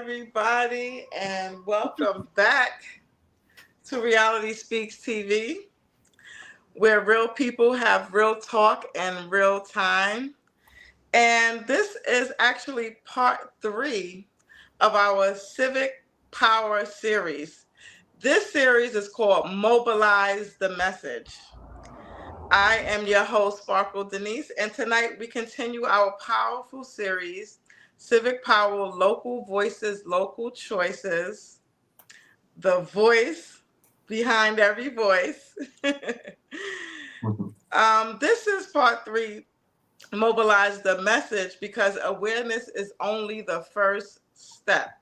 everybody, and welcome back to Reality Speaks TV, where real people have real talk in real time. And this is actually part 3 of our Civic Power series. This series is called Mobilize the Message. I am your host, Sparkle Denise, and tonight we continue our powerful series, Civic Power, Local Voices, Local Choices, the voice behind every voice. This is part 3, Mobilize the Message, because awareness is only the first step.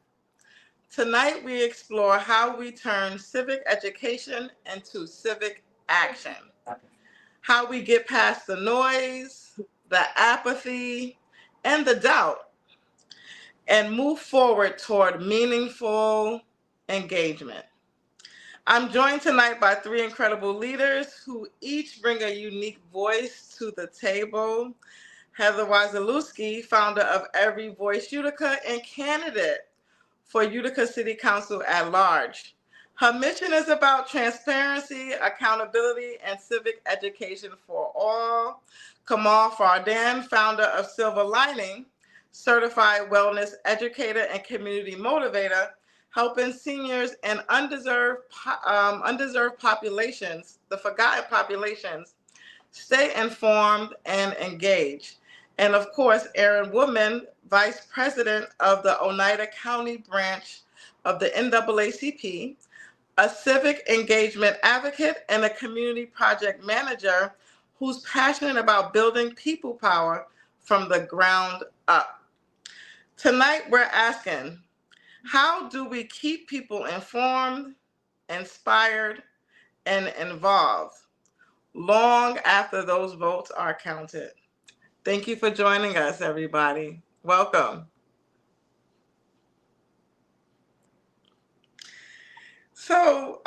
Tonight we explore how we turn civic education into civic action. How we get past the noise, the apathy, and the doubt, and move forward toward meaningful engagement. I'm joined tonight by 3 incredible leaders who each bring a unique voice to the table. Heather Wasielewski, founder of Every Voice Utica and candidate for Utica City Council at large. Her mission is about transparency, accountability, and civic education for all. Kamal Fardan, founder of Silver Lining, certified wellness educator and community motivator, helping seniors and undeserved populations, the forgotten populations, stay informed and engaged. And of course, Erin Woodman, Vice President of the Oneida County branch of the NAACP, a civic engagement advocate and a community project manager who's passionate about building people power from the ground up. Tonight, we're asking, how do we keep people informed, inspired, and involved long after those votes are counted? Thank you for joining us, everybody. Welcome. So,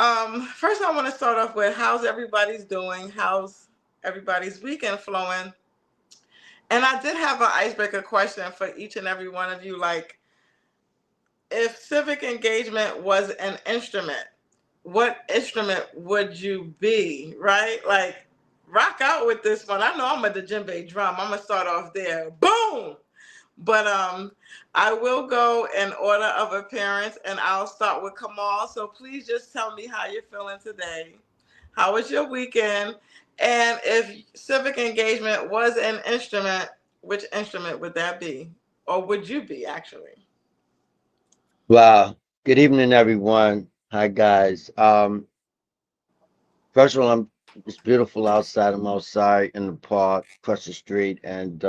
first I want to start off with how's everybody's doing? How's everybody's weekend flowing? And I did have an icebreaker question for each and every one of you. Like, if civic engagement was an instrument, what instrument would you be, right? Like, rock out with this one. I know I'm a djembe drum. I'm gonna start off there. Boom! But I will go in order of appearance, and I'll start with Kamal. So please just tell me how you're feeling today. How was your weekend? And if civic engagement was an instrument, which instrument would that be? Or would you be, actually? Wow. Good evening, everyone. Hi, guys. First of all, it's beautiful outside. I'm outside in the park across the street, and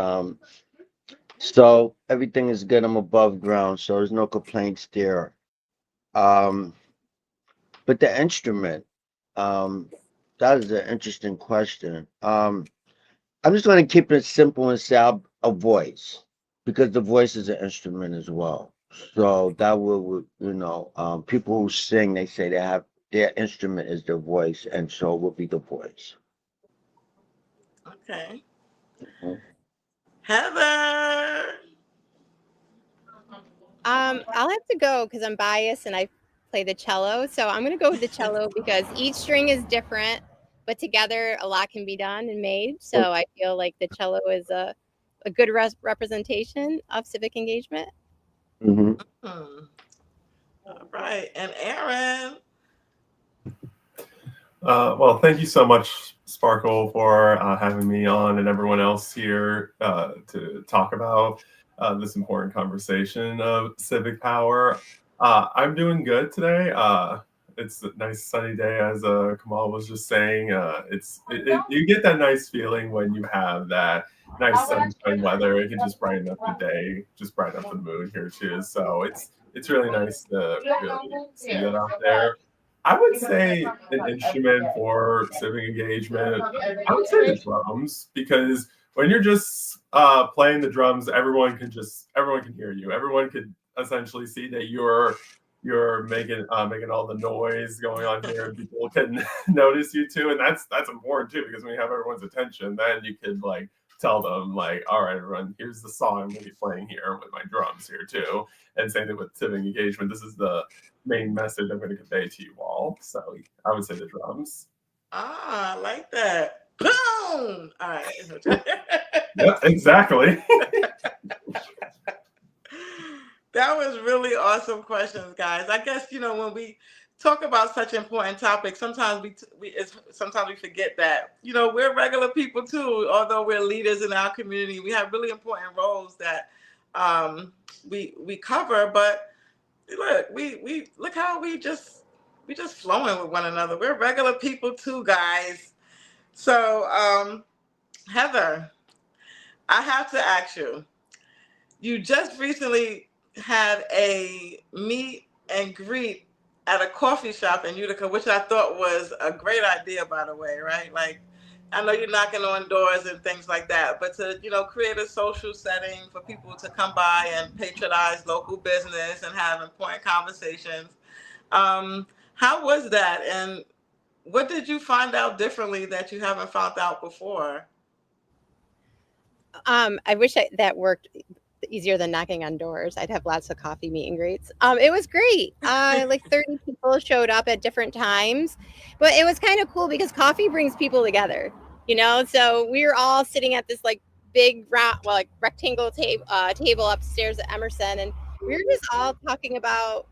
so everything is good. I'm above ground, so there's no complaints there. Um, but the instrument, that is an interesting question. I'm just going to keep it simple and say a voice, because the voice is an instrument as well. So that will, people who sing, they say they have their instrument is their voice, and so it will be the voice. Okay. Mhm. Heather. I'll have to go because I'm biased and I play the cello. So I'm going to go with the cello because each string is different, but together a lot can be done and made. So I feel like the cello is a good representation of civic engagement. Mhm. Hmm. All right. And Aaron. Well, thank you so much, Sparkle, for having me on and everyone else here to talk about this important conversation of civic power. I'm doing good today. It's a nice sunny day, as Kamal was just saying. You get that nice feeling when you have that nice sunshine weather. It can just brighten up the day, just brighten up the mood here too. So it's really nice to really see that out there. I would say an instrument for civic engagement. I would say the drums, because when you're just playing the drums, everyone can hear you. Everyone could essentially see that you're making all the noise going on here, and people can notice you too. And that's important too, because when you have everyone's attention, then you could like tell them like, all right, everyone, here's the song I'm going to be playing here with my drums here too. And same thing with civic engagement. This is the main message I'm going to convey to you all. So I would say the drums. Ah, I like that. Boom! All right. Yep, exactly. That was really awesome questions, guys. I guess, when we talk about such important topics, sometimes we forget that, we're regular people too. Although we're leaders in our community, we have really important roles that we cover. But look, we look how we just flowing with one another. We're regular people too, guys. So, Heather, I have to ask you. You just recently had a meet and greet at a coffee shop in Utica, which I thought was a great idea, by the way, right? Like, I know you're knocking on doors and things like that, but to, create a social setting for people to come by and patronize local business and have important conversations. How was that? And what did you find out differently that you haven't found out before? I wish that worked easier than knocking on doors. I'd have lots of coffee meet and greets. It was great. Like 30 people showed up at different times, but it was kind of cool because coffee brings people together, so we were all sitting at this like big rectangle table upstairs at Emerson, and we were just all talking about,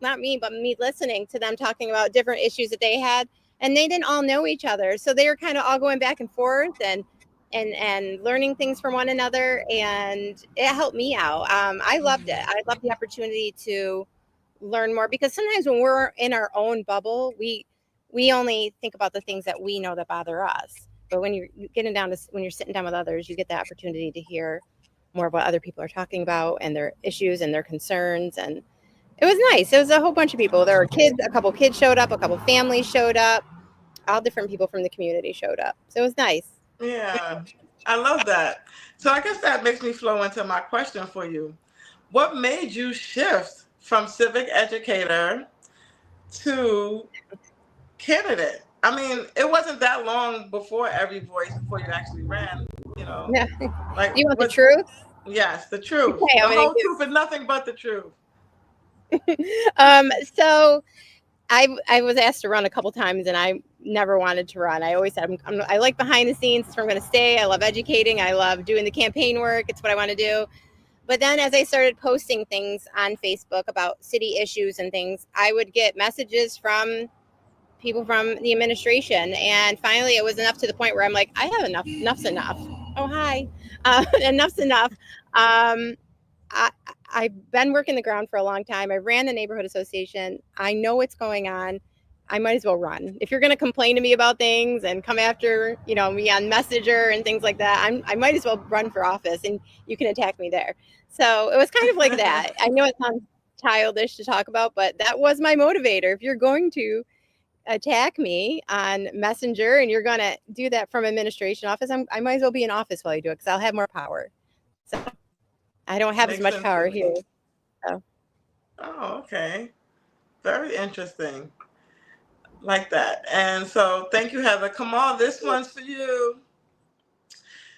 not me, but me listening to them talking about different issues that they had, and they didn't all know each other, so they were kind of all going back and forth and learning things from one another, and it helped me out. I loved it. I loved the opportunity to learn more, because sometimes when we're in our own bubble, we only think about the things that we know that bother us. But when you're sitting down with others, you get the opportunity to hear more of what other people are talking about and their issues and their concerns. And it was nice. It was a whole bunch of people. There were kids, a couple kids showed up, a couple families showed up, all different people from the community showed up. So it was nice. Yeah, I love that. So I guess that makes me flow into my question for you. What made you shift from civic educator to candidate? I mean, it wasn't that long before Every Voice, before you actually ran, Yeah. Like, you want the truth? Yes, the truth. Okay, the whole truth and nothing but the truth. So I was asked to run a couple times, and I never wanted to run. I always said, I like behind the scenes. That's where I'm going to stay. I love educating. I love doing the campaign work. It's what I want to do. But then as I started posting things on Facebook about city issues and things, I would get messages from people from the administration. And finally, it was enough to the point where I'm like, I have enough. Enough's enough. Oh, hi. Enough's enough. I've been working the ground for a long time. I ran the neighborhood association. I know what's going on. I might as well run. If you're going to complain to me about things and come after, me on Messenger and things like that, I might as well run for office, and you can attack me there. So it was kind of like that. I know it sounds childish to talk about, but that was my motivator. If you're going to attack me on Messenger and you're going to do that from administration office, I might as well be in office while you do it, because I'll have more power. So I don't have as much power here. So. Oh, okay. Very interesting. Like that. And so thank you, Heather. Kamal, this one's for you.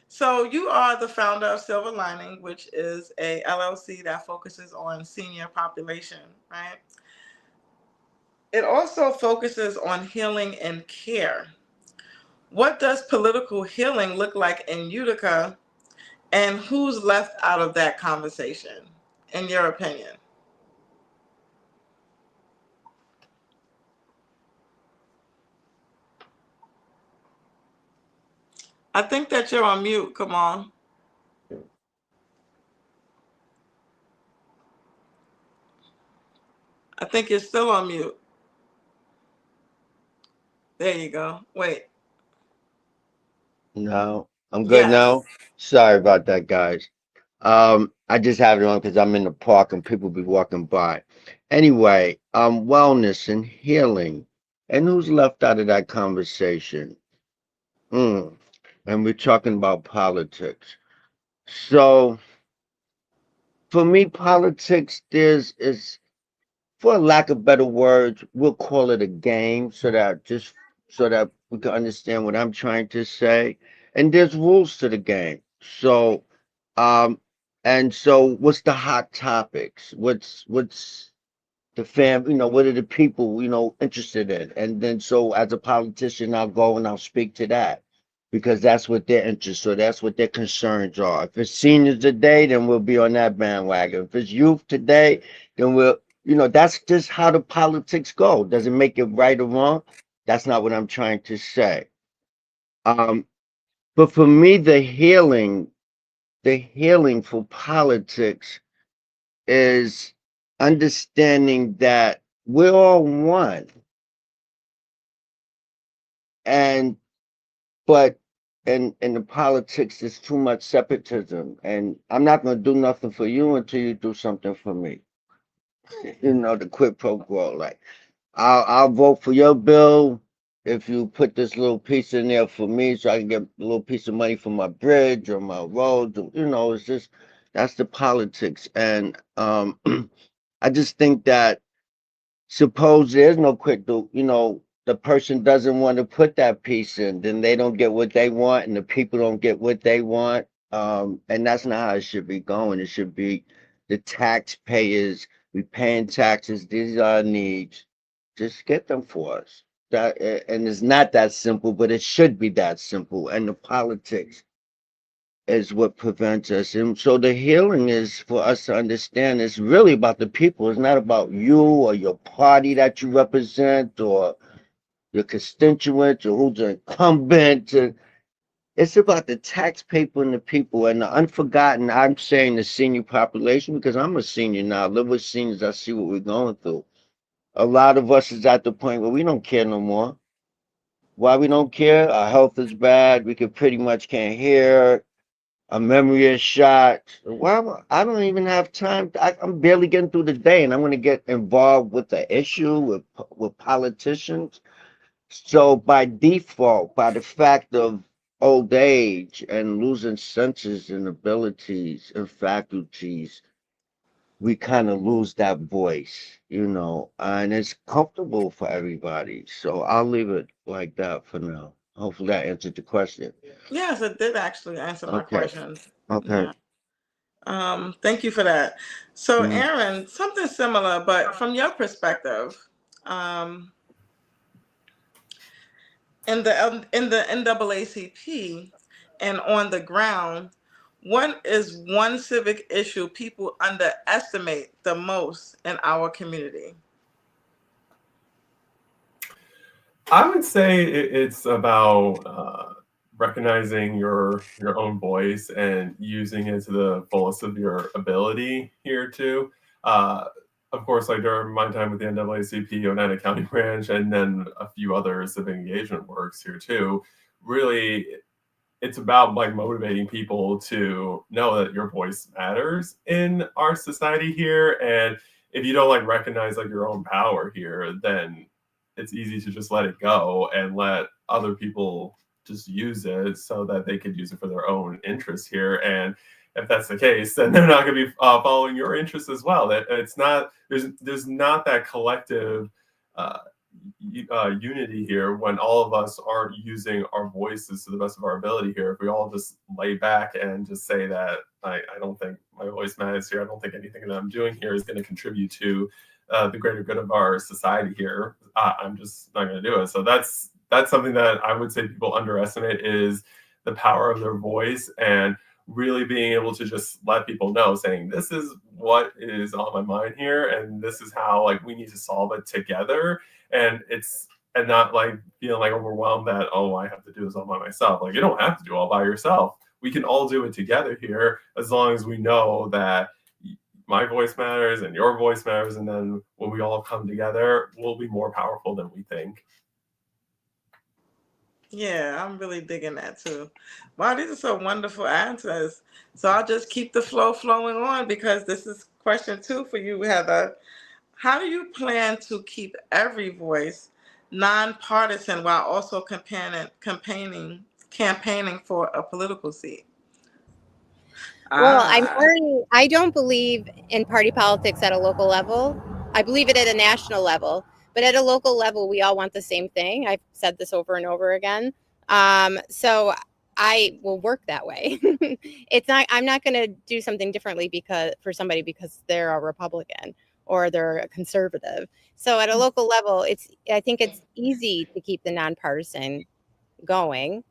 So you are the founder of Silver Lining, which is a LLC that focuses on senior population, right? It also focuses on healing and care. What does political healing look like in Utica, and who's left out of that conversation, in your opinion? I think that you're on mute. Come on. I think you're still on mute. There you go. Wait. No, I'm good now. Sorry about that, guys. I just have it on because I'm in the park and people be walking by. Anyway, wellness and healing. And who's left out of that conversation? And we're talking about politics. So for me, politics, is, for lack of better words, we'll call it a game so that we can understand what I'm trying to say. And there's rules to the game. So, and so what's the hot topics? What's the what are the people, interested in? And then so as a politician, I'll go and I'll speak to that because that's what their interests or that's what their concerns are. If it's seniors today, then we'll be on that bandwagon. If it's youth today, then that's just how the politics go. Does it make it right or wrong? That's not what I'm trying to say. Um, but for me, the healing for politics is understanding that we're all one. And but in the politics there's too much separatism. And I'm not gonna do nothing for you until you do something for me. The quid pro quo. Like I'll vote for your bill if you put this little piece in there for me so I can get a little piece of money for my bridge or my road. It's just that's the politics. And I just think that suppose there's no quick the person doesn't want to put that piece in, then they don't get what they want and the people don't get what they want. And that's not how it should be going. It should be the taxpayers, we paying taxes, these are our needs. Just get them for us. And it's not that simple, but it should be that simple. And the politics is what prevents us. And so the healing is for us to understand it's really about the people. It's not about you or your party that you represent or your constituents or who's an incumbent. It's about the taxpayer and the people and the unforgotten. I'm saying the senior population because I'm a senior now. I live with seniors. I see what we're going through. A lot of us is at the point where we don't care no more. Why we don't care? Our health is bad. We could pretty much can't hear. A memory is shot. Well, I don't even have time. I'm barely getting through the day, and I'm going to get involved with the issue with politicians. So by default, by the fact of old age and losing senses and abilities and faculties, we kind of lose that voice, and it's comfortable for everybody. So I'll leave it like that for now. Hopefully that answered the question. Yes, it did actually answer my Okay. questions. Okay. Yeah. Thank you for that. So, Mhm. Aaron, something similar, but from your perspective, um, in the NAACP and on the ground, what is one civic issue people underestimate the most in our community? I would say it's about recognizing your own voice and using it to the fullest of your ability here too. Of course, like during my time with the NAACP, Oneida County branch, and then a few other civic engagement works here too. Really, it's about like motivating people to know that your voice matters in our society here. And if you don't like recognize like your own power here, then it's easy to just let it go and let other people just use it so that they could use it for their own interests here. And if that's the case, then they're not going to be following your interests as well. It's not there's not that collective uh, unity here when all of us aren't using our voices to the best of our ability here. If we all just lay back and just say that I don't think my voice matters here, I don't think anything that I'm doing here is going to contribute to the greater good of our society here, I'm just not going to do it. So that's something that I would say people underestimate is the power of their voice and really being able to just let people know, saying this is what is on my mind here and this is how like we need to solve it together. And not like feeling like overwhelmed that, oh, I have to do this all by myself. Like you don't have to do it all by yourself. We can all do it together here as long as we know that my voice matters and your voice matters. And then when we all come together, we'll be more powerful than we think. Yeah, I'm really digging that too. Wow, these are some wonderful answers. So I'll just keep the flow flowing on because this is question 2 for you, Heather. How do you plan to keep every voice nonpartisan while also campaigning for a political seat? Well, Ah, I don't believe in party politics at a local level. I believe it at a national level, but at a local level, we all want the same thing. I've said this over and over again. So I will work that way. I'm not going to do something differently for somebody because they're a Republican or they're a conservative. So at a local level, I think it's easy to keep the nonpartisan going,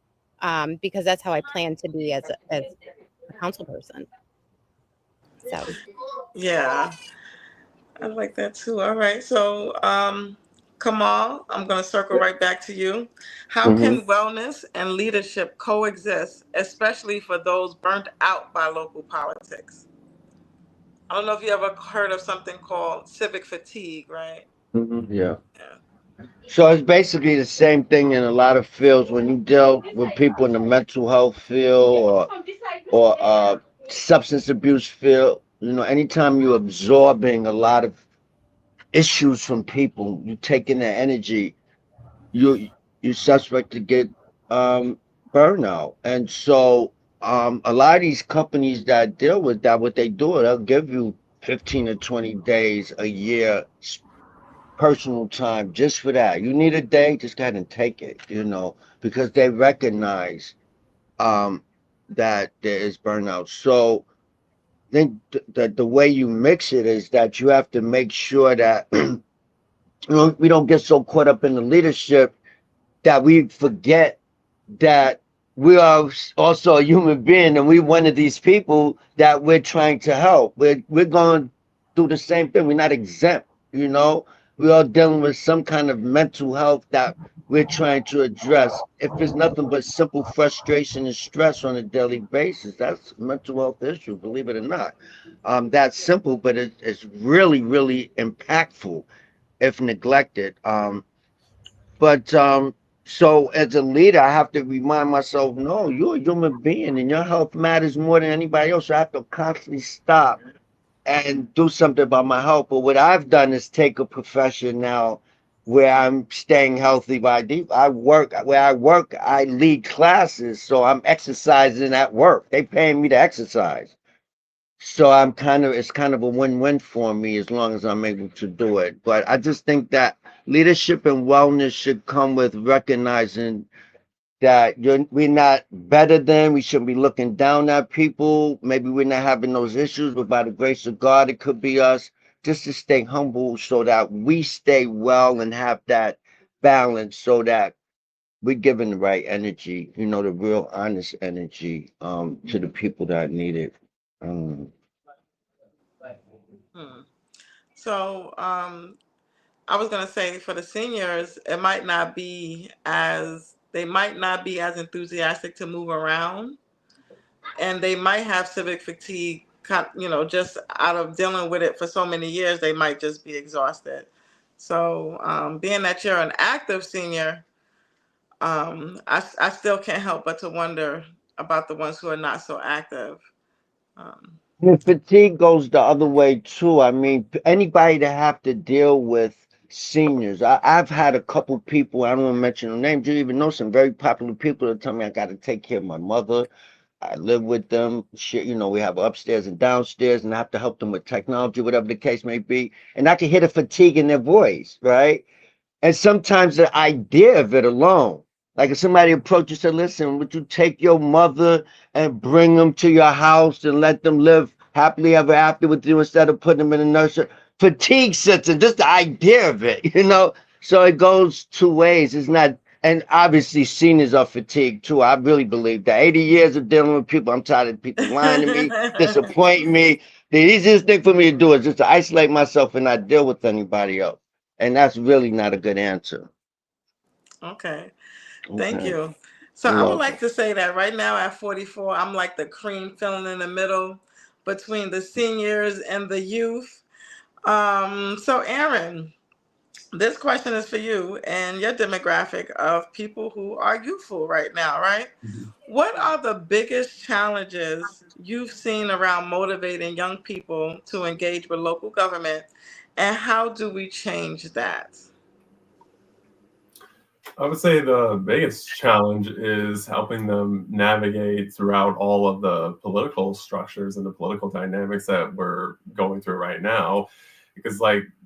because that's how I plan to be as a council person. So Yeah, I like that too. All right. So, Kamal, I'm going to circle right back to you. How Hmm. can wellness and leadership coexist, especially for those burnt out by local politics? I don't know if you ever heard of something called civic fatigue, right? Yeah. Yeah. So it's basically the same thing in a lot of fields when you deal with people in the mental health field or substance abuse field. You know, anytime you're absorbing a lot of issues from people, you taking their energy, you suspect to get um burnout. And so a lot of these companies that deal with that, what they do, they'll give you 15 to 20 days a year personal time just for that. You need a day, just go ahead and take it, you know, because they recognize um that there is burnout. So I think that the way you mix it is that you have to make sure that you know, we don't get so caught up in the leadership that we forget that we are also a human being and we one of these people that we're trying to help. We're going through the same thing. We're not exempt, you know. We're all dealing with some kind of mental health that we're trying to address. If it's nothing but simple frustration and stress on a daily basis, that's a mental health issue, believe it or not. That's simple, but it's really, really impactful if neglected. But so as a leader, I have to remind myself, no, you're a human being and your health matters more than anybody else. So I have to constantly stop and do something about my health. But what I've done is take a profession now where I'm staying healthy by deep. I work, I lead classes, so I'm exercising at work. They paying me to exercise. So it's kind of a win-win for me as long as I'm able to do it. But I just think that leadership and wellness should come with recognizing that we're not better than, we shouldn't be looking down at people. Maybe we're not having those issues, but by the grace of God, it could be us. Just to stay humble so that we stay well and have that balance so that we're giving the right energy, you know, the real honest energy to the people that need it. Um, Hmm. So, I was going to say for the seniors, they might not be as enthusiastic to move around, and they might have civic fatigue, just out of dealing with it for so many years, they might just be exhausted. So, being that you're an active senior, I still can't help but to wonder about the ones who are not so active. Um, The fatigue goes the other way too. I mean, anybody that have to deal with seniors. I've had a couple people, I don't want to mention their names, you even know some very popular people that tell me I got to take care of my mother. I live with them. Shit, you know, we have upstairs and downstairs, and I have to help them with technology, whatever the case may be. And I can hear the fatigue in their voice, right? And sometimes the idea of it alone, like if somebody approaches and said, listen, would you take your mother and bring them to your house and let them live happily ever after with you instead of putting them in a nursery? Fatigue sets in, just the idea of it, you know? So it goes two ways. It's not, and obviously seniors are fatigued too. I really believe that 80 years of dealing with people, I'm tired of people lying to me, disappointing me. The easiest thing for me to do is just to isolate myself and not deal with anybody else. And that's really not a good answer. okay. Thank Okay. you. So You're I would like welcome. to say that right now at 44, I'm like the cream filling in the middle between the seniors and the youth. So Aaron, this question is for you and your demographic of people who are youthful right now, right? What are the biggest challenges you've seen around motivating young people to engage with local government, and how do we change that? I would say the biggest challenge is helping them navigate throughout all of the political structures and the political dynamics that we're going through right now.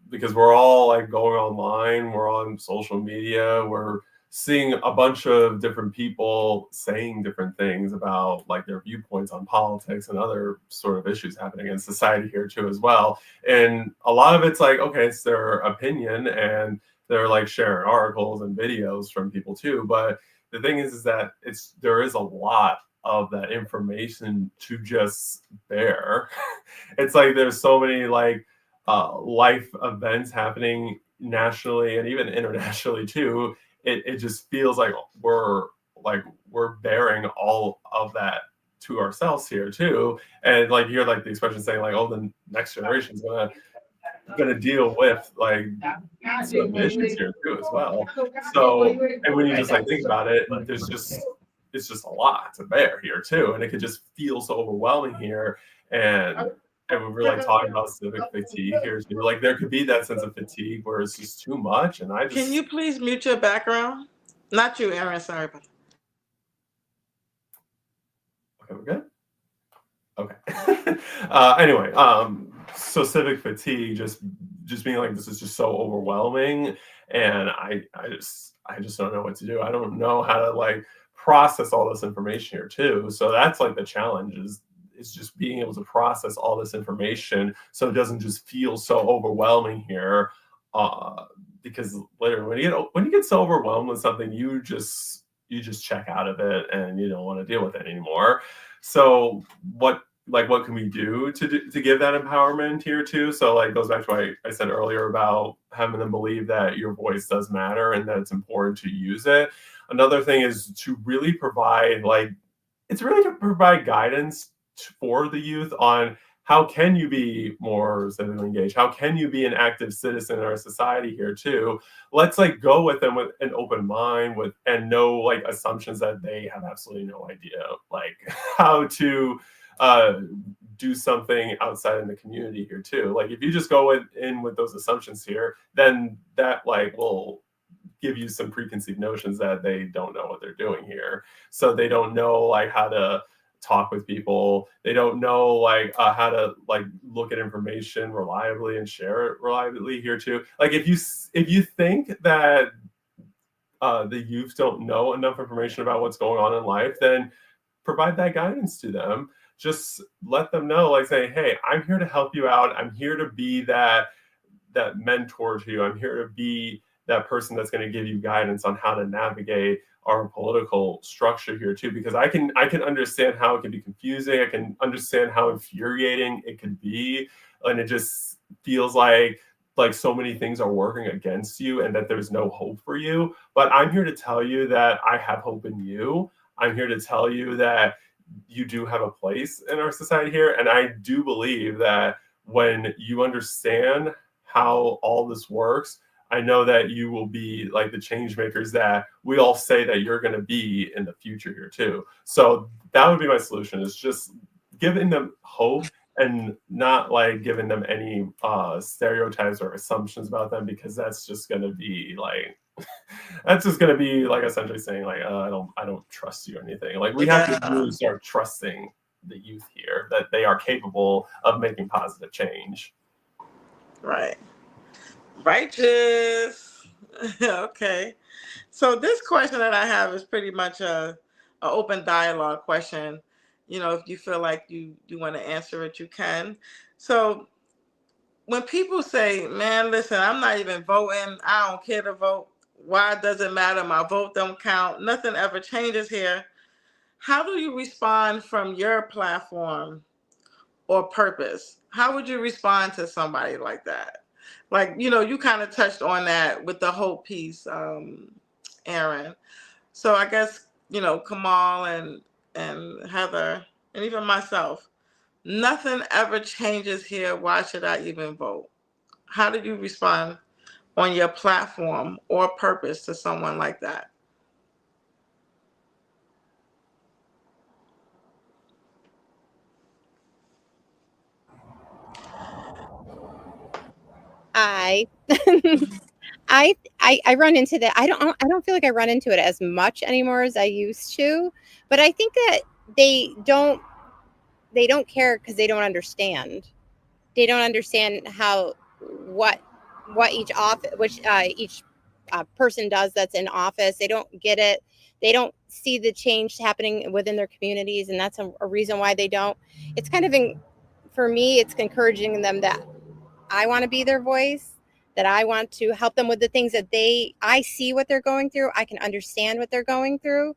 Because we're all like going online, we're on social media, we're seeing a bunch of different people saying different things about like their viewpoints on politics and other sort of issues happening in society here too as well. And a lot of it's like, okay, it's their opinion and they're like sharing articles and videos from people too. But the thing is that there is a lot of that information to just bear. It's like there's so many like life events happening nationally and even internationally too. It just feels like we're bearing all of that to ourselves here too. And like you hear like the expression saying like, oh, the next generation is gonna deal with like some issues here too as well. So, and when you just like think about it, it's just a lot to bear here too, and it could just feel so overwhelming here. And we're like talking about civic fatigue here too. Like there could be that sense of fatigue where it's just too much. And I just Can you please mute your background? Not you, Aaron. Sorry about that. okay, we're good. Okay. Anyway, so civic fatigue, just being like this is just so overwhelming, and I just don't know what to do. I don't know how to like process all this information here too. So that's like the challenge is just being able to process all this information so it doesn't just feel so overwhelming here. Because later when you get so overwhelmed with something, you just check out of it and you don't want to deal with it anymore. So what can we do to give that empowerment here too? So like goes back to what I said earlier about having them believe that your voice does matter and that it's important to use it. Another thing is to really provide guidance for the youth on how can you be more civically engaged? How can you be an active citizen in our society here too? Let's like go with them with an open mind and no like assumptions that they have absolutely no idea like how to do something outside in the community here too. Like if you just go in with those assumptions here, then that like will give you some preconceived notions that they don't know what they're doing here. So they don't know like how to talk with people. They don't know like how to like look at information reliably and share it reliably here too. Like if you think that the youth don't know enough information about what's going on in life, then provide that guidance to them. Just let them know, like say, hey, I'm here to help you out. I'm here to be that mentor to you. I'm here to be that person that's going to give you guidance on how to navigate our political structure here too, because I can understand how it can be confusing. I can understand how infuriating it could be, and it just feels like so many things are working against you and that there's no hope for you. But I'm here to tell you that I have hope in you. I'm here to tell you that you do have a place in our society here, and I do believe that when you understand how all this works, I know that you will be like the change makers that we all say that you're going to be in the future here too. So that would be my solution, is just giving them hope and not like giving them any stereotypes or assumptions about them, because that's just going to be like essentially saying like I don't trust you or anything. Like we have to really start trusting the youth here that they are capable of making positive change. Right. Righteous. Okay. So this question that I have is pretty much a open dialogue question. You know, if you feel like you want to answer it, you can. So when people say, man, listen, I'm not even voting. I don't care to vote. Why does it matter? My vote don't count. Nothing ever changes here. How do you respond from your platform or purpose? How would you respond to somebody like that? Like, you know, you kind of touched on that with the hope piece, Aaron. So I guess, you know, Kamal and Heather and even myself, nothing ever changes here. Why should I even vote? How did you respond on your platform or purpose to someone like that? I run into that. I don't feel like I run into it as much anymore as I used to, but I think that they don't care because they don't understand. They don't understand how what each person does that's in office. They don't get it. They don't see the change happening within their communities, and that's a reason why they don't. It's kind of, for me, it's encouraging them that I want to be their voice, that I want to help them with the things that I see what they're going through. I can understand what they're going through,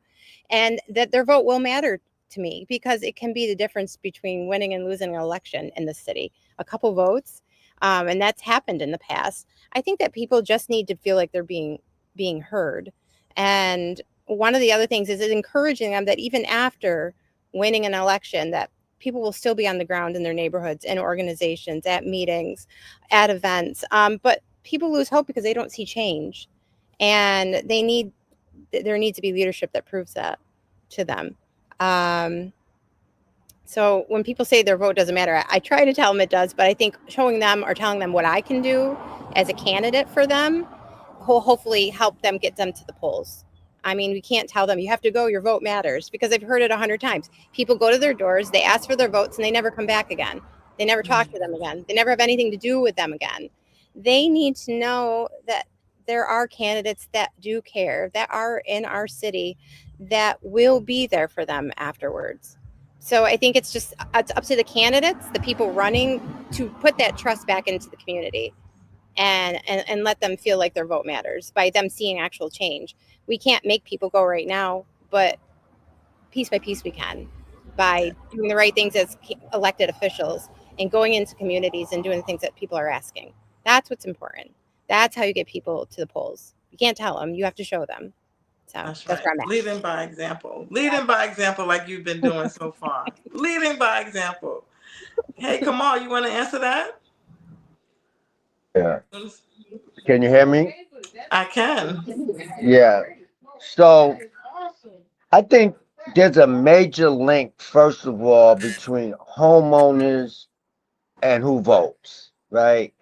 and that their vote will matter to me, because it can be the difference between winning and losing an election in the city. A couple votes, and that's happened in the past. I think that people just need to feel like they're being heard. And one of the other things is encouraging them that even after winning an election, that people will still be on the ground in their neighborhoods, in organizations, at meetings, at events. But people lose hope because they don't see change, and there needs to be leadership that proves that to them. So when people say their vote doesn't matter, I try to tell them it does, but I think showing them or telling them what I can do as a candidate for them will hopefully help them get them to the polls. I mean, we can't tell them you have to go, your vote matters, because I've heard it 100 times. People go to their doors, they ask for their votes, and they never come back again. They never talk to them again. They never have anything to do with them again. They need to know that there are candidates that do care, that are in our city, that will be there for them afterwards. So I think it's up to the candidates, the people running, to put that trust back into the community, and let them feel like their vote matters by them seeing actual change. We can't make people go right now, but piece by piece we can, by doing the right things as elected officials and going into communities and doing the things that people are asking. That's what's important. That's how you get people to the polls. You can't tell them, you have to show them. So that's where right. I'm at. Leading by example. Leading by example, like you've been doing so far. Leading by example. Hey, Kamal, you want to answer that? Yeah. Can you hear me? I can. Yeah. So I think there's a major link, first of all, between homeowners and who votes, right?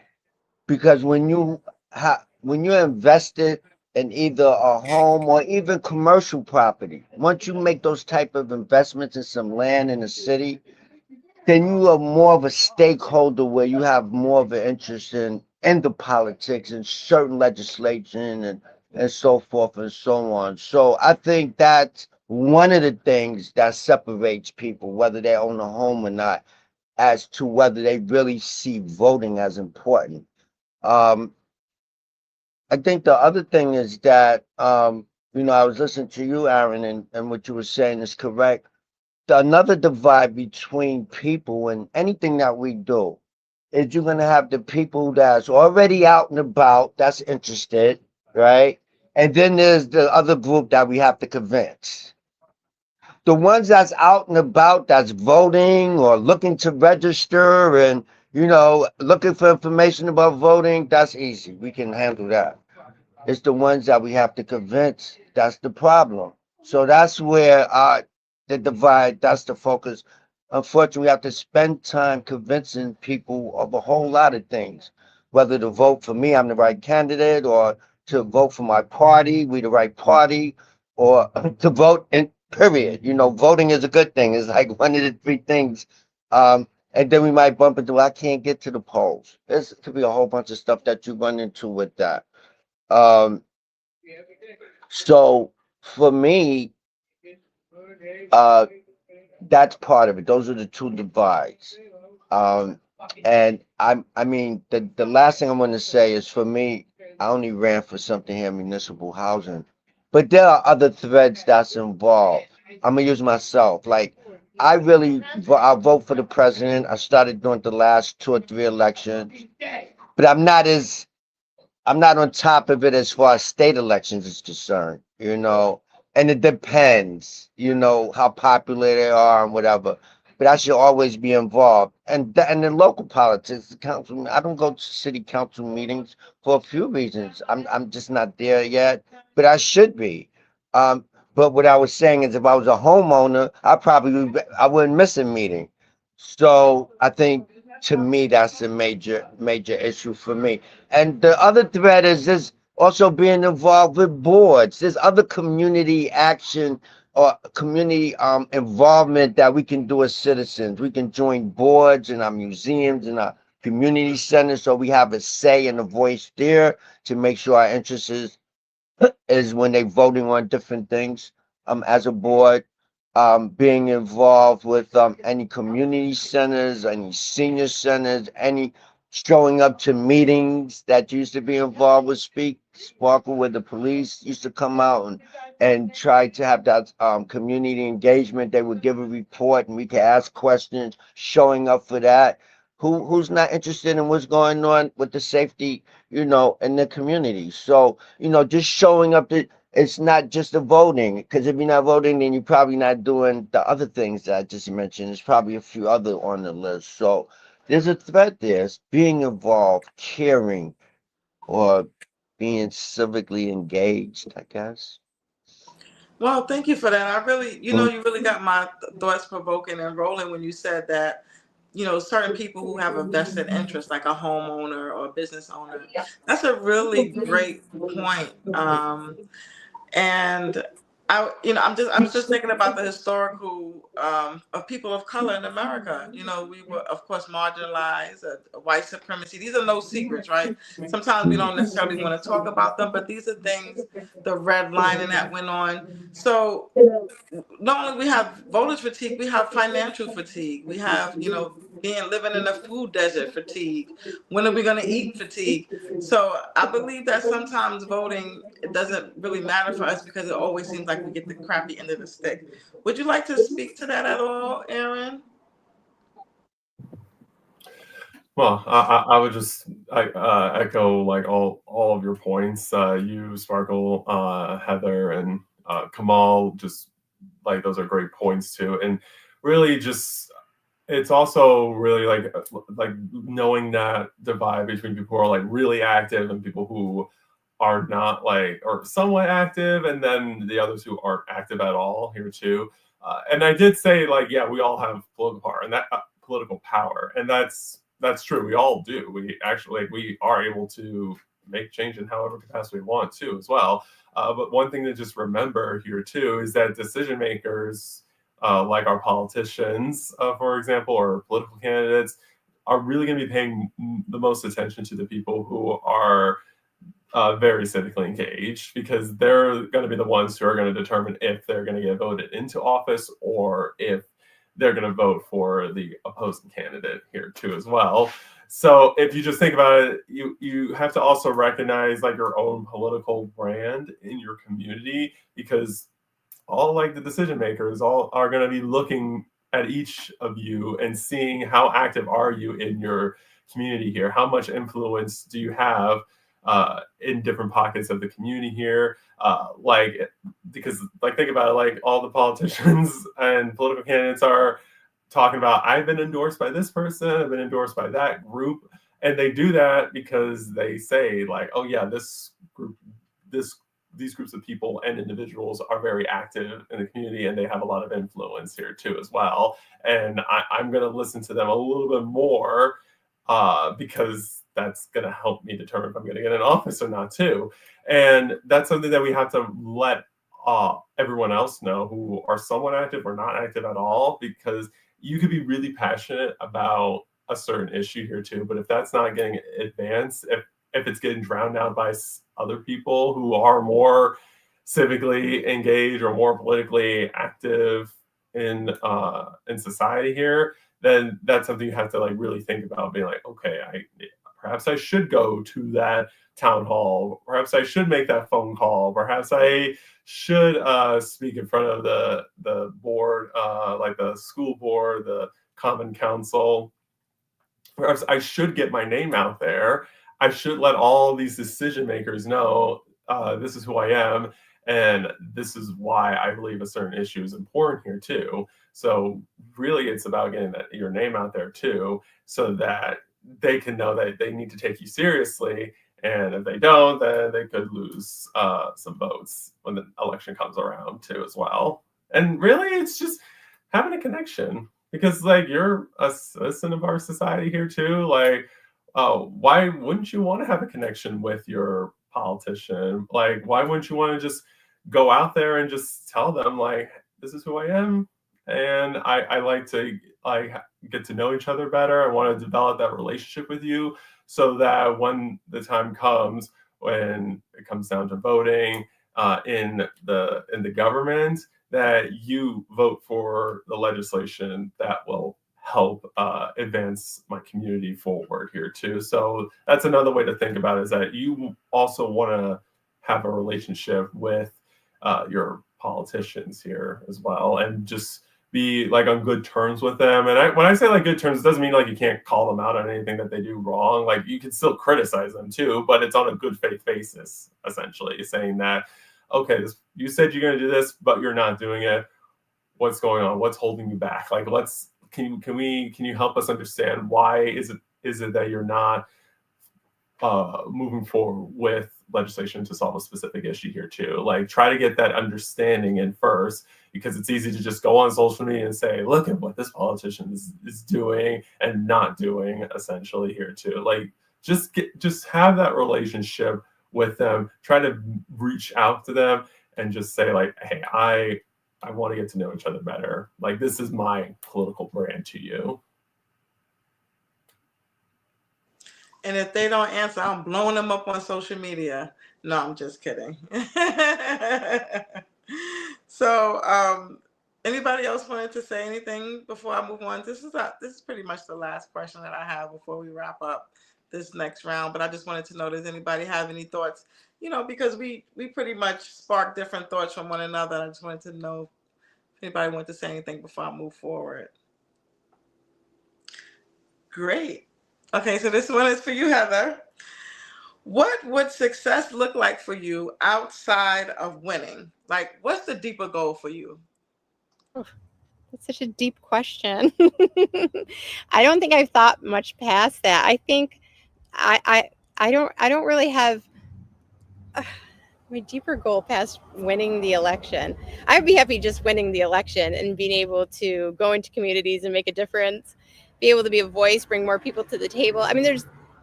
Because when you're invested in either a home or even commercial property, once you make those type of investments in some land in the city, then you are more of a stakeholder where you have more of an interest in the politics and certain legislation and so forth and so on. So I think that's one of the things that separates people, whether they own a home or not, as to whether they really see voting as important. Um, I think the other thing is that, I was listening to you, Aaron, and what you were saying is correct. Another divide between people and anything that we do is you're going to have the people that's already out and about, that's interested, right? And then there's the other group that we have to convince. The ones that's out and about, that's voting or looking to register and, looking for information about voting, that's easy. We can handle that. It's the ones that we have to convince. That's the problem. So that's where the divide, that's the focus. Unfortunately, we have to spend time convincing people of a whole lot of things, whether to vote for me, I'm the right candidate, or to vote for my party, we the right party, or to vote in period. Voting is a good thing. It's like one of the three things. And then we might bump into, I can't get to the polls. There's could be a whole bunch of stuff that you run into with that. So for me, uh, that's part of it. Those are the two divides. And I mean, the last thing I'm going to say is, for me, I only ran for something here, municipal housing, but there are other threads that's involved. I'm gonna use myself. Like, I vote for the president. I started doing the last 2 or 3 elections, but I'm not on top of it as far as state elections is concerned, and it depends, how popular they are and whatever. But I should always be involved. And in local politics, the council, I don't go to city council meetings for a few reasons. I'm just not there yet, but I should be. But what I was saying is, if I was a homeowner, I wouldn't miss a meeting. So I think, to me, that's a major issue for me. And the other thread is this, also being involved with boards. There's other community action or community involvement that we can do as citizens. We can join boards in our museums and our community centers, so we have a say and a voice there to make sure our interests is when they voting on different things. As a board, being involved with any community centers, any senior centers, any showing up to meetings that used to be involved with Sparkle, where the police used to come out and try to have that community engagement. They would give a report and we could ask questions, showing up for that. Who's not interested in what's going on with the safety, in the community? So, just showing up to, it's not just the voting, because if you're not voting, then you're probably not doing the other things that I just mentioned. There's probably a few other on the list. So there's a thread there. It's being involved, caring, or being civically engaged, I guess. Well, thank you for that. I really, Mm. you really got my thoughts provoking and rolling when you said that, certain people who have a vested interest, like a homeowner or a business owner. That's a really great point. And I was just thinking about the historical of people of color in America. We were, of course, marginalized, white supremacy. These are no secrets, right? Sometimes we don't necessarily want to talk about them, but these are things, the red lining that went on. So not only we have voters fatigue, we have financial fatigue. We have, living in a food desert fatigue. When are we going to eat fatigue? So I believe that sometimes voting, it doesn't really matter for us because it always seems like we get the crappy end of the stick. Would you like to speak to that at all, Aaron? Well, I would just echo like all of your points. You, Sparkle, Heather, and Kamal, just like those are great points too. And really, just it's also really like knowing that divide between people who are like really active and people who are not like or somewhat active, and then the others who aren't active at all here too. And I did say like, yeah, we all have political power, and that's true. We all do. We actually we are able to make change in however capacity we want to as well. But one thing to just remember here too is that decision makers, like our politicians, for example, or political candidates, are really going to be paying the most attention to the people who are very civically engaged, because they're going to be the ones who are going to determine if they're going to get voted into office or if they're going to vote for the opposing candidate here too as well. So if you just think about it, you have to also recognize like your own political brand in your community, because all like the decision makers all are going to be looking at each of you and seeing how active are you in your community here, how much influence do you have in different pockets of the community here, because like think about it, like all the politicians and political candidates are talking about, I've been endorsed by this person, I've been endorsed by that group, and they do that because they say like, oh yeah, this group, these groups of people and individuals are very active in the community and they have a lot of influence here too as well, and I'm going to listen to them a little bit more because that's going to help me determine if I'm going to get an office or not too. And that's something that we have to let everyone else know who are somewhat active or not active at all, because you could be really passionate about a certain issue here too, but if that's not getting advanced, if it's getting drowned out by other people who are more civically engaged or more politically active in society here, then that's something you have to like really think about, being like, okay, perhaps I should go to that town hall, perhaps I should make that phone call, perhaps I should speak in front of the board, like the school board, the common council. Perhaps I should get my name out there. I should let all these decision makers know this is who I am, and this is why I believe a certain issue is important here too. So really, it's about getting your name out there too, so that they can know that they need to take you seriously. And if they don't, then they could lose some votes when the election comes around too as well. And really, it's just having a connection, because like you're a citizen of our society here too. Like, why wouldn't you want to have a connection with your politician? Like, why wouldn't you want to just go out there and just tell them like, this is who I am, and I like to like get to know each other better. I want to develop that relationship with you, so that when the time comes, when it comes down to voting in the government, that you vote for the legislation that will help advance my community forward here too. So that's another way to think about it, is that you also want to have a relationship with your politicians here as well, and just be like on good terms with them. And when I say like good terms, it doesn't mean like you can't call them out on anything that they do wrong. Like you can still criticize them too, but it's on a good faith basis, essentially saying that, okay, you said you're going to do this, but you're not doing it. What's going on? What's holding you back? Like, can you help us understand why is it that you're not moving forward with legislation to solve a specific issue here too? Like, try to get that understanding in first, because it's easy to just go on social media and say, look at what this politician is doing and not doing, essentially here too. Like, just have that relationship with them. Try to reach out to them and just say like, hey, I want to get to know each other better. Like, this is my political brand to you. And if they don't answer, I'm blowing them up on social media. No, I'm just kidding. So, anybody else wanted to say anything before I move on? This is pretty much the last question that I have before we wrap up this next round. But I just wanted to know, does anybody have any thoughts? You know, because we pretty much spark different thoughts from one another. I just wanted to know if anybody wanted to say anything before I move forward. Great. Okay, so this one is for you, Heather. What would success look like for you outside of winning? Like, what's the deeper goal for you? Oh, that's such a deep question. I don't think I've thought much past that. I think I don't really have my deeper goal past winning the election. I'd be happy just winning the election and being able to go into communities and make a difference, be able to be a voice, bring more people to the table. I mean,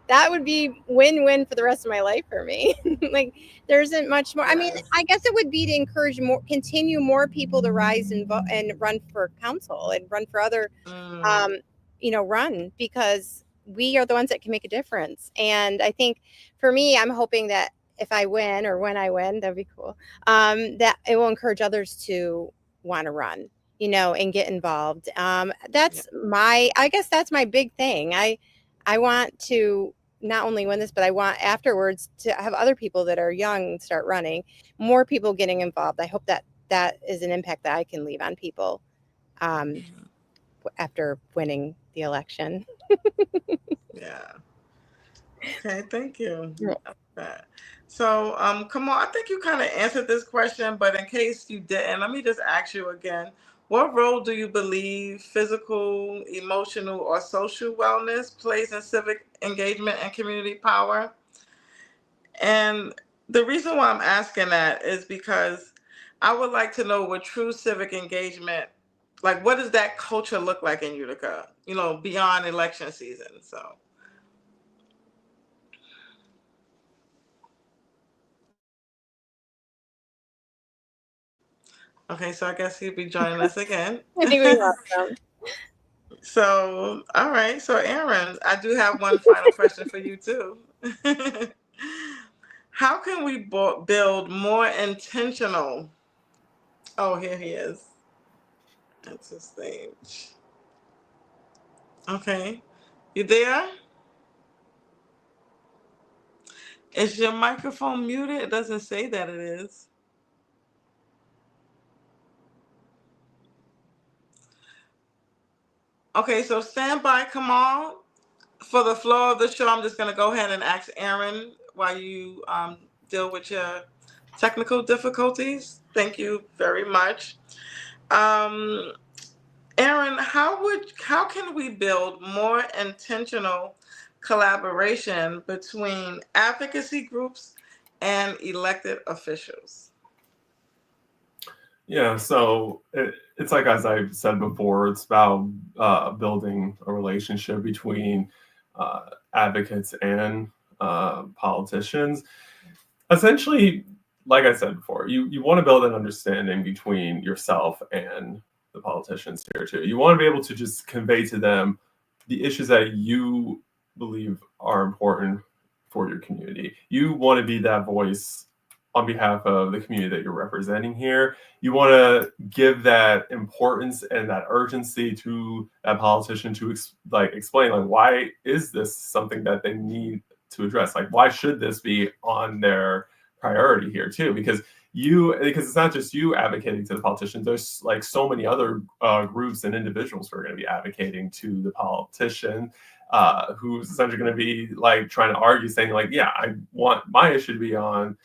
that would be win-win for the rest of my life for me. Like, there isn't much more. I mean, I guess it would be to encourage continue more people to rise and vote and run for council and run for other, run, because we are the ones that can make a difference. And I think for me, I'm hoping that if I win, or when I win, that'd be cool, that it will encourage others to want to run, and get involved. I guess that's my big thing. I want to not only win this, but I want afterwards to have other people that are young start running, more people getting involved. I hope that is an impact that I can leave on people after winning the election. Yeah. Okay, thank you. So, Kamal, I think you kind of answered this question, but in case you didn't, let me just ask you again. What role do you believe physical, emotional, or social wellness plays in civic engagement and community power? And the reason why I'm asking that is because I would like to know what true civic engagement, like, what does that culture look like in Utica, beyond election season? So. Okay, so I guess he'll be joining us again. So, all right. So, Aaron, I do have one final question for you, too. How can we build more intentional? Oh, here he is. That's his stage. Okay. You there? Is your microphone muted? It doesn't say that it is. Okay, so stand by, Kamal. For the flow of the show, I'm just going to go ahead and ask Aaron while you deal with your technical difficulties. Thank you very much. Aaron, how can we build more intentional collaboration between advocacy groups and elected officials? Yeah, so it's like, as I said before, it's about building a relationship between advocates and politicians. Essentially, like I said before, you want to build an understanding between yourself and the politicians here too. You want to be able to just convey to them the issues that you believe are important for your community. You want to be that voice on behalf of the community that you're representing here. You want to give that importance and that urgency to that politician to explain, like, why is this something that they need to address? Like, why should this be on their priority here too? Because it's not just you advocating to the politician. There's like so many other groups and individuals who are going to be advocating to the politician, who's essentially going to be like trying to argue, saying like, yeah, I want my issue to be on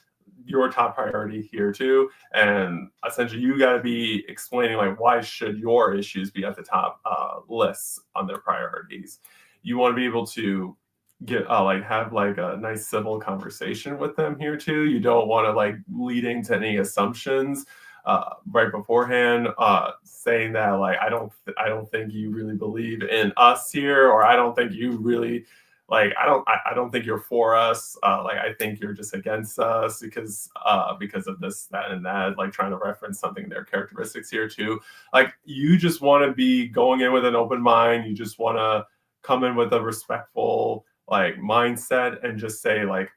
your top priority here too. And essentially you got to be explaining like, why should your issues be at the top lists on their priorities? You want to be able to get have like a nice civil conversation with them here too. You don't want to like leading to any assumptions right beforehand, saying that like, I don't think you really believe in us here, or I don't think you really like, I don't think you're for us. Like, I think you're just against us because of this, that, and that, like trying to reference something in their characteristics here too. Like, you just want to be going in with an open mind. You just want to come in with a respectful like mindset and just say like,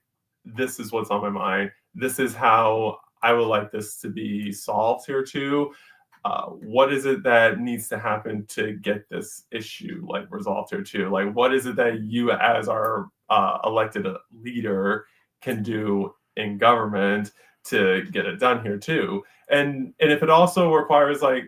this is what's on my mind. This is how I would like this to be solved here too. What is it that needs to happen to get this issue like resolved here too? Like, what is it that you as our elected leader can do in government to get it done here too? And if it also requires like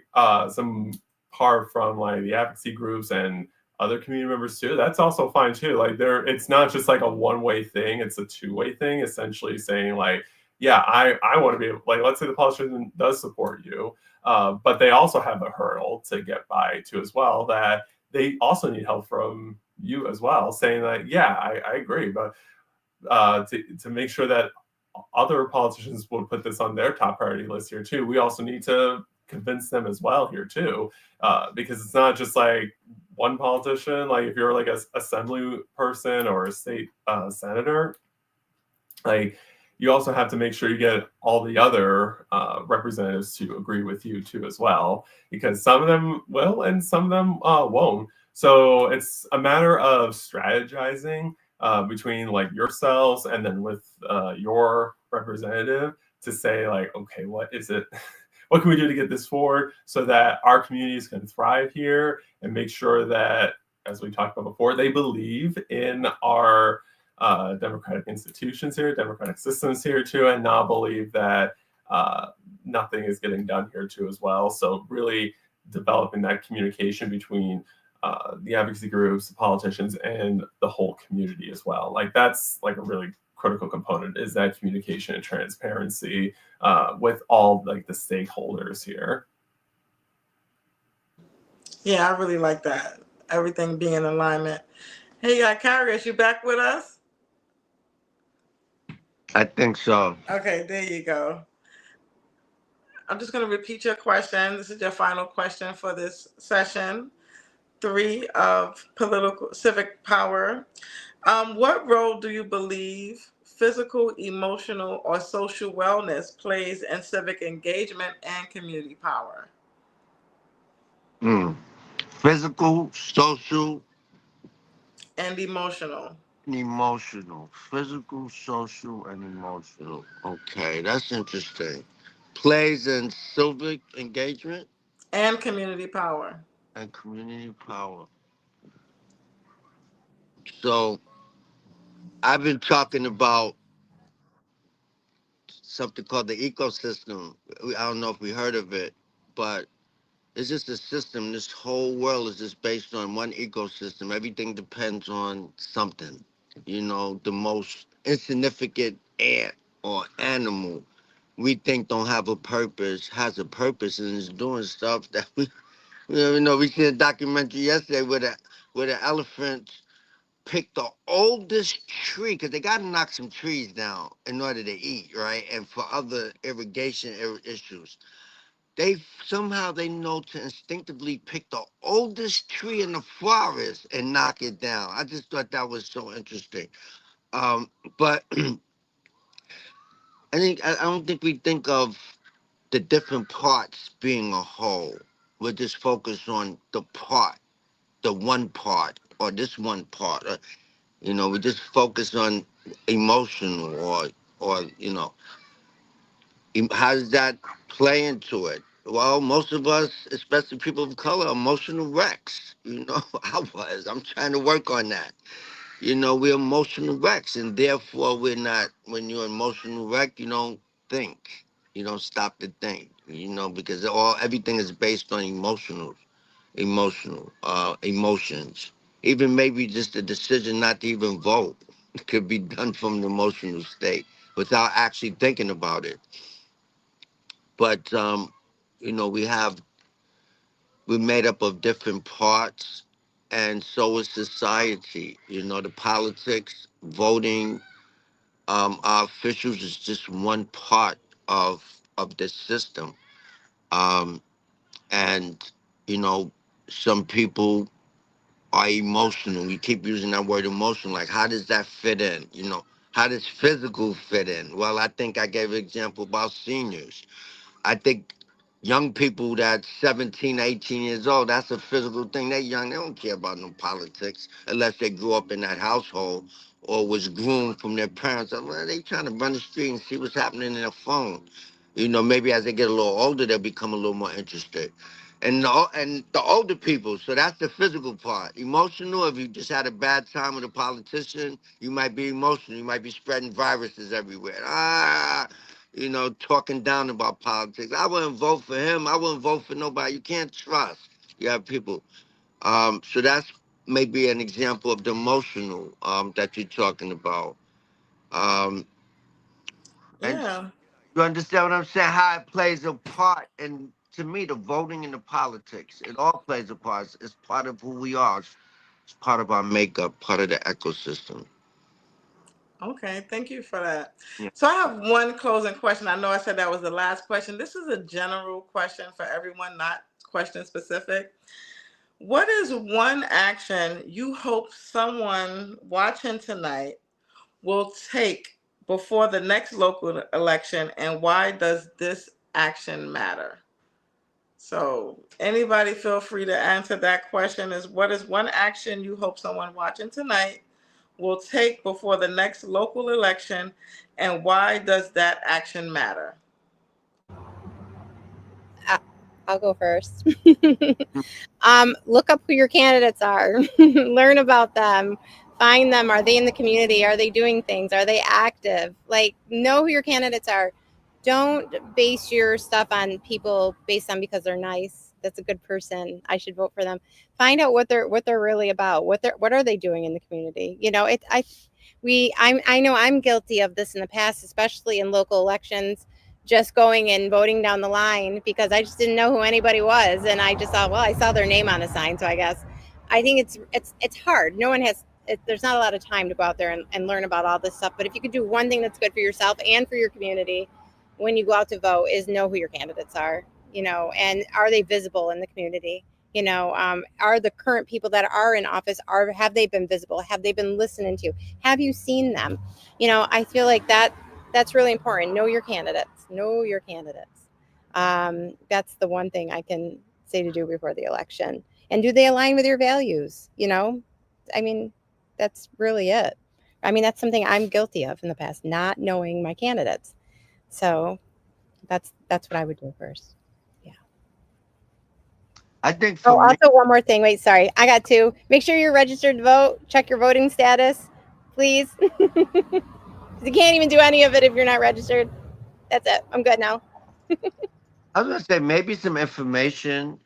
some part from like the advocacy groups and other community members too, that's also fine too. Like, it's not just like a one-way thing, it's a two-way thing, essentially saying like, yeah, I want to be like, let's say the politician does support you, but they also have a hurdle to get by to as well, that they also need help from you as well, saying that, yeah, I agree, but to make sure that other politicians would put this on their top priority list here too, we also need to convince them as well here too, because it's not just like one politician. Like, if you're like a assembly person or a state senator, like, you also have to make sure you get all the other representatives to agree with you too as well, because some of them will and some of them won't. So it's a matter of strategizing between like yourselves and then with your representative to say like, okay, what is it? What can we do to get this forward so that our communities can thrive here, and make sure that, as we talked about before, they believe in our democratic institutions here, democratic systems here too, and not believe that nothing is getting done here too as well. So really developing that communication between the advocacy groups, the politicians, and the whole community as well. Like, that's like a really critical component, is that communication and transparency with all like the stakeholders here. Yeah, I really like that. Everything being in alignment. Hey, Karius, you back with us? I think so. Okay, there you go. I'm just going to repeat your question. This is your final question for this session 3 of political civic power. What role do you believe physical, emotional, or social wellness plays in civic engagement and community power? Physical, social, And emotional. and emotional. Physical, social, and emotional. Okay, that's interesting. Plays in civic engagement And community power. and community power. So I've been talking about something called the ecosystem. I don't know if we heard of it, but it's just a system. This whole world is just based on one ecosystem. Everything depends on something. You know, the most insignificant ant or animal we think don't have a purpose has a purpose and is doing stuff that we know. We seen a documentary yesterday where the elephants picked the oldest tree because they got to knock some trees down in order to eat, right? And for other irrigation issues. Somehow they know to instinctively pick the oldest tree in the forest and knock it down. I just thought that was so interesting. But I don't think we think of the different parts being a whole. We're just focused on the part, the one part, or this one part. We just focus on emotional or how does that play into it? Well, most of us, especially people of color, are emotional wrecks. I was. I'm trying to work on that. We're emotional wrecks, and therefore we're not. When you're emotional wreck, you don't think. You don't stop to think. Because everything is based on emotions. Even maybe just the decision not to even vote could be done from an emotional state without actually thinking about it. But we're made up of different parts, and so is society. The politics, voting, our officials is just one part of the system. Um, and some people are emotional. We keep using that word emotional. Like, how does that fit in? How does physical fit in? Well, I think I gave an example about seniors. I think young people that's 17, 18 years old, that's a physical thing. They're young. They don't care about no politics unless they grew up in that household or was groomed from their parents. Well, they trying to run the street and see what's happening in their phone. Maybe as they get a little older, they'll become a little more interested. And the older people, so that's the physical part. Emotional, if you just had a bad time with a politician, you might be emotional. You might be spreading viruses everywhere. Talking down about politics. I wouldn't vote for him. I wouldn't vote for nobody. You can't trust. You have people. So that's maybe an example of the emotional that you're talking about. Um, and Yeah. you understand what I'm saying? How it plays a part, and to me, the voting and the politics, it all plays a part. It's part of who we are. It's part of our makeup, part of the ecosystem. Okay, thank you for that. Yeah. So I have one closing question. I know I said that was the last question. This is a general question for everyone, not question specific. What is one action you hope someone watching tonight will take before the next local election, and why does this action matter? So anybody feel free to answer that question. Is what is one action you hope someone watching tonight will take before the next local election, and why does that action matter? I'll go first. Look up who your candidates are. Learn about them. Find them. Are they in the community? Are they doing things? Are they active? Like, know who your candidates are. Don't base your stuff on people based on because they're nice. That's a good person. I should vote for them. Find out what they're really about. What are they doing in the community? I know I'm guilty of this in the past, especially in local elections, just going and voting down the line because I just didn't know who anybody was, and I just thought, well, I saw their name on the sign, so I guess. I think it's hard. No one has. There's not a lot of time to go out there and learn about all this stuff. But if you could do one thing that's good for yourself and for your community when you go out to vote, is know who your candidates are. And are they visible in the community? Are the current people that are in office, have they been visible? Have they been listening to you? Have you seen them? I feel like that's really important. Know your candidates. Know your candidates. That's the one thing I can say to do before the election. And do they align with your values? I mean, that's really it. I mean, that's something I'm guilty of in the past, not knowing my candidates. So that's what I would do first. Yeah. I think Oh, for me, also one more thing. Wait, sorry. I got two. Make sure you're registered to vote. Check your voting status, please. You can't even do any of it if you're not registered. That's it. I'm good now. I was gonna say maybe some information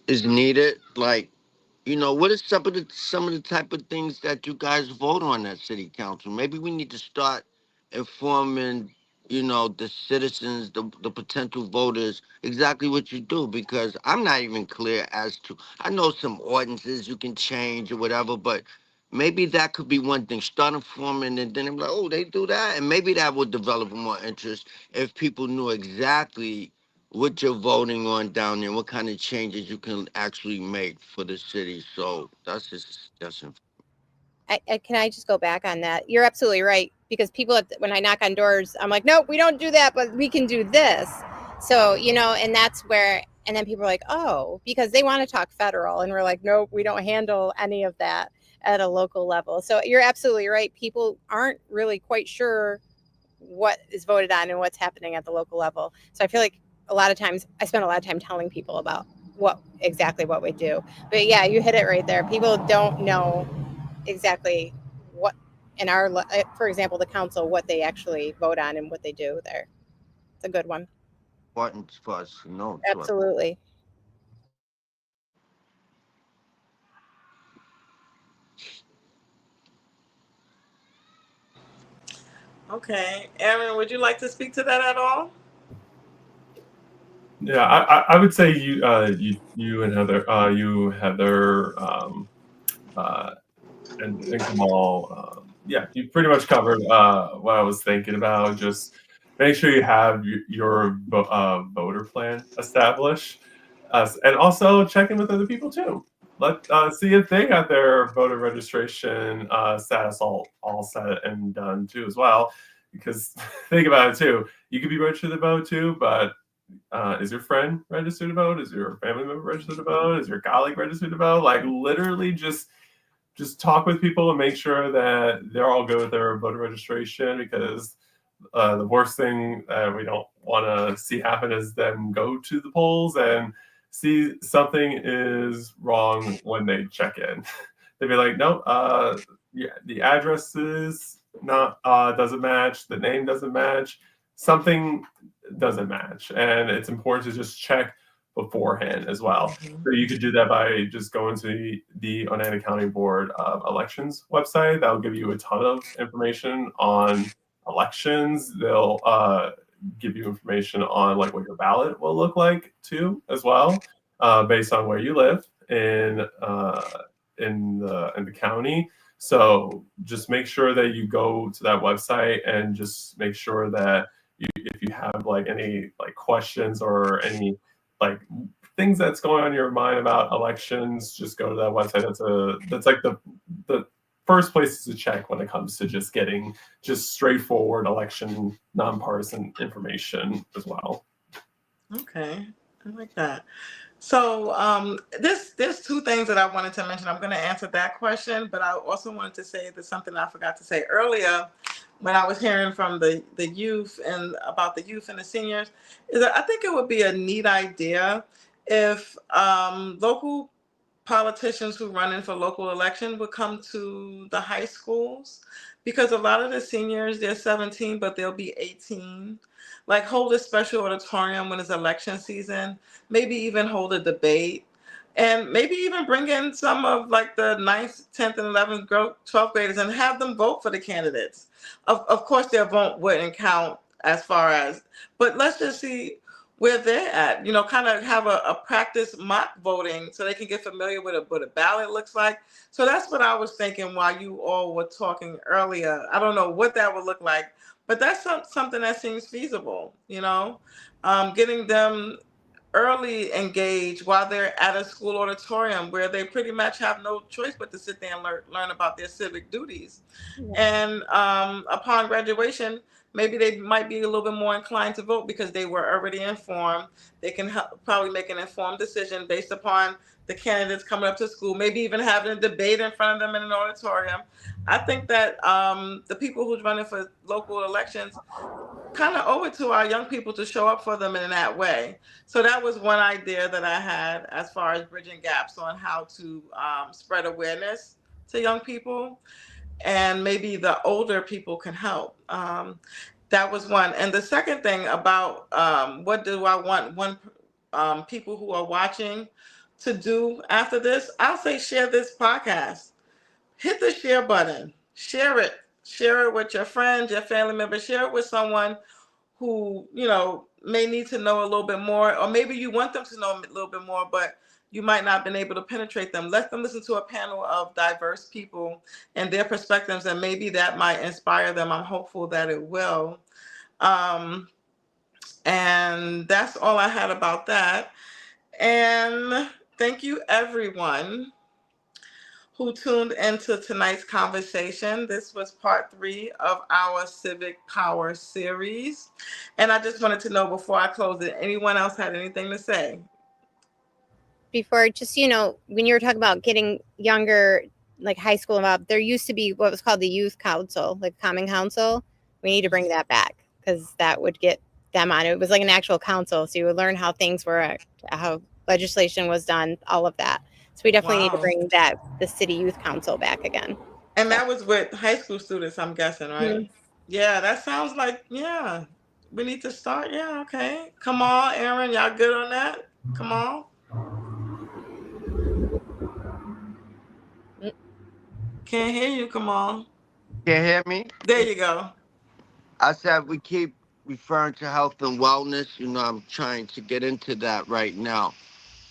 is needed. Like, what is some of the type of things that you guys vote on at city council? Maybe we need to start informing, the citizens, the potential voters, exactly what you do, because I'm not even clear as to. I know some ordinances you can change or whatever, but maybe that could be one thing. Start informing, and then I'm like, oh, they do that, and maybe that would develop more interest if people knew exactly what you're voting on down there, what kind of changes you can actually make for the city. So that's just a suggestion. Can I just go back on that? You're absolutely right, because people, when I knock on doors, I'm like, nope, we don't do that, but we can do this. So, and that's where, and then people are like, oh, because they want to talk federal, and we're like, nope, we don't handle any of that. at a local level. So you're absolutely right. People aren't really quite sure what is voted on and what's happening at the local level. So I feel like a lot of times I spend a lot of time telling people about exactly what we do. But yeah, you hit it right there. People don't know exactly what in our, for example, the council, what they actually vote on and what they do there. It's a good one. Important for us to know. Absolutely. Okay, Aaron, would you like to speak to that at all? Yeah, I would say you and Heather and Kamal, yeah, you pretty much covered what I was thinking about. Just make sure you have your voter plan established, and also check in with other people too. Let see if they got their voter registration status all set and done too as well. Because think about it too, you could be registered to vote too, but is your friend registered to vote? Is your family member registered to vote? Is your colleague registered to vote? Like literally just talk with people and make sure that they're all good with their voter registration, because the worst thing we don't want to see happen is them go to the polls and see something is wrong when they check in. They'd be like, no, yeah, the address is not doesn't match, the name doesn't match, something doesn't match, and it's important to just check beforehand as well. So you could do that by just going to the Oneida County Board of Elections website. That'll give you a ton of information on elections. They'll give you information on like what your ballot will look like too, as well, based on where you live in the county. So just make sure that you go to that website and just make sure that if you have like any like questions or any like things that's going on in your mind about elections, just go to that website. That's like the first place to check when it comes to just getting just straightforward election nonpartisan information as well. Okay, I like that. So there's two things that I wanted to mention. I'm going to answer that question, but I also wanted to say there's something I forgot to say earlier when I was hearing from the youth and about the youth and the seniors, is that I think it would be a neat idea if local politicians who run in for local election would come to the high schools, because a lot of the seniors, they're 17, but they'll be 18. Like hold a special auditorium when it's election season, maybe even hold a debate, and maybe even bring in some of like the 9th, 10th, and 11th, 12th graders and have them vote for the candidates. Of course, their vote wouldn't count as far as, but let's just see where they're at, kind of have a practice mock voting so they can get familiar with what a ballot looks like. So that's what I was thinking while you all were talking earlier. I don't know what that would look like, but that's something that seems feasible, getting them early engaged while they're at a school auditorium where they pretty much have no choice but to sit there and learn about their civic duties. And upon graduation, maybe they might be a little bit more inclined to vote because they were already informed. They can probably make an informed decision based upon the candidates coming up to school, maybe even having a debate in front of them in an auditorium. I think that the people who's running for local elections kind of owe it to our young people to show up for them in that way. So that was one idea that I had as far as bridging gaps on how to spread awareness to young people, and maybe the older people can help. That was one. And the second thing about what do I want people who are watching to do after this, I'll say share this podcast. Hit the share button. Share it. Share it with your friends, your family members. Share it with someone who, may need to know a little bit more, or maybe you want them to know a little bit more, but you might not have been able to penetrate them. Let them listen to a panel of diverse people and their perspectives, and maybe that might inspire them. I'm hopeful that it will. And that's all I had about that. And thank you, everyone who tuned into tonight's conversation. This was part 3 of our Civic Power series. And I just wanted to know before I close it, anyone else had anything to say? Before, just, when you were talking about getting younger like high school and up, there used to be what was called the youth council, like common council. We need to bring that back because that would get them on. It was like an actual council, so you would learn how things were, how legislation was done, all of that. So we definitely need to Wow. bring the city youth council back again. And that was with high school students, I'm guessing, right? Mhm. Yeah, that sounds like, yeah, we need to start. Yeah, okay. Come on, Aaron, y'all good on that? Come on. Can't hear you. Come on. Can't hear me? There you go. I said we keep referring to health and wellness. You know, I'm trying to get into that right now.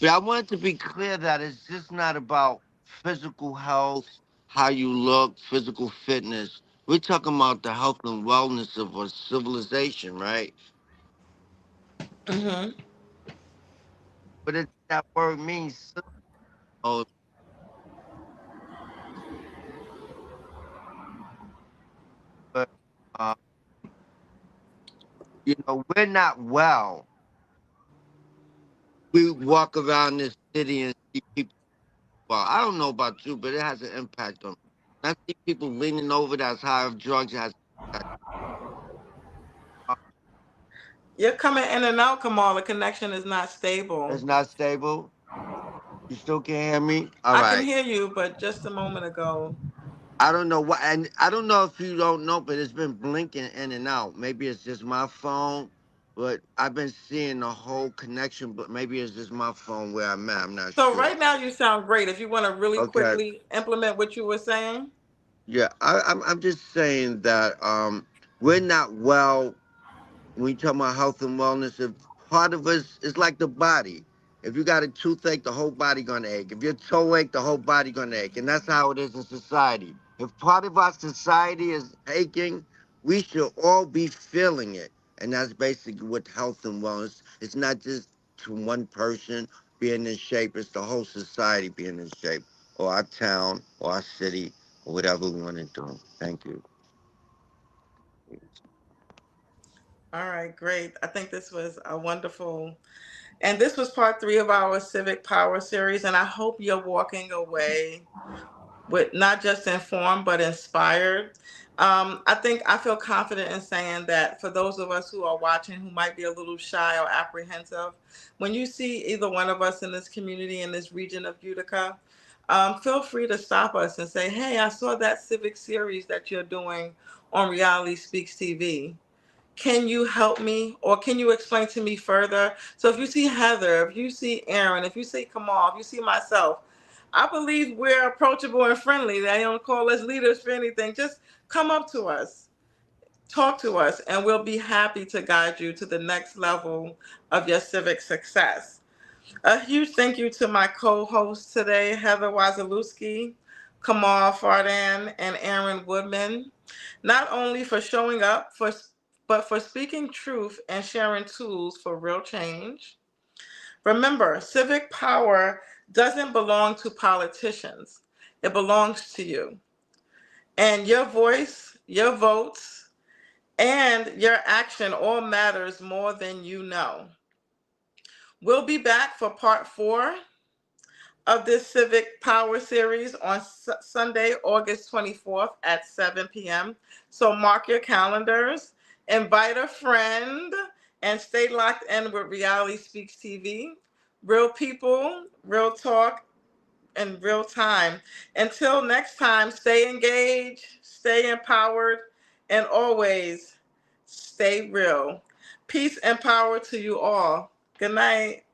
But I wanted to be clear that it's just not about physical health, how you look, physical fitness. We're talking about the health and wellness of a civilization, right? Mm-hmm. But that word means oh, but uh, we're not well. We walk around this city and see people. Well, I don't know about you, but it has an impact on me. I see people leaning over that's high of drugs. It has an impact. You're coming in and out, Kamal. The connection is not It's stable. not stable. You still can't hear me? All I can right. hear you, but just a moment ago. I don't know why, and I don't know if you don't know, but it's been blinking in and out. Maybe it's just my phone, but I've been seeing the whole connection. But maybe it's just my phone where I'm at. I'm not So sure. right now you sound great. If you want to really Okay. quickly implement what you were saying. Yeah, I'm just saying that we're not well when you talk about health and wellness. If part of us is like the body. If you got a toothache, the whole body gonna ache. If your toe ache, the whole body gonna ache, and that's how it is in society. If part of our society is aching, we should all be feeling it, and that's basically what health and wellness. It's not just to one person being in shape; it's the whole society being in shape, or our town, or our city, or whatever we want to do. Thank you. All right, great. I think this was a wonderful, and this was part 3 of our Civic Power series. And I hope you're walking away with not just informed but inspired. I feel confident in saying that for those of us who are watching who might be a little shy or apprehensive, when you see either one of us in this community, in this region of Utica, feel free to stop us and say, hey, I saw that Civic series that you're doing on Reality Speaks TV. Can you help me, or can you explain to me further? So if you see Heather, if you see Aaron, if you see Kamal, if you see myself, I believe we're approachable and friendly. They don't call us leaders for anything. Just come up to us, talk to us, and we'll be happy to guide you to the next level of your civic success. A huge thank you to my co-hosts today, Heather Wasielewski, Kamal Fardan, and Aaron Woodman, not only for showing up, but for speaking truth and sharing tools for real change. Remember, civic power doesn't belong to politicians. It belongs to you. And your voice, your votes, and your action all matters more than you know. We'll be back for part 4 of this Civic Power series on Sunday, August 24th at 7 p.m. So mark your calendars, invite a friend, and stay locked in with Reality Speaks TV. Real people, real talk, in real time. Until next time, stay engaged, stay empowered, and always stay real. Peace and power to you all. Good night.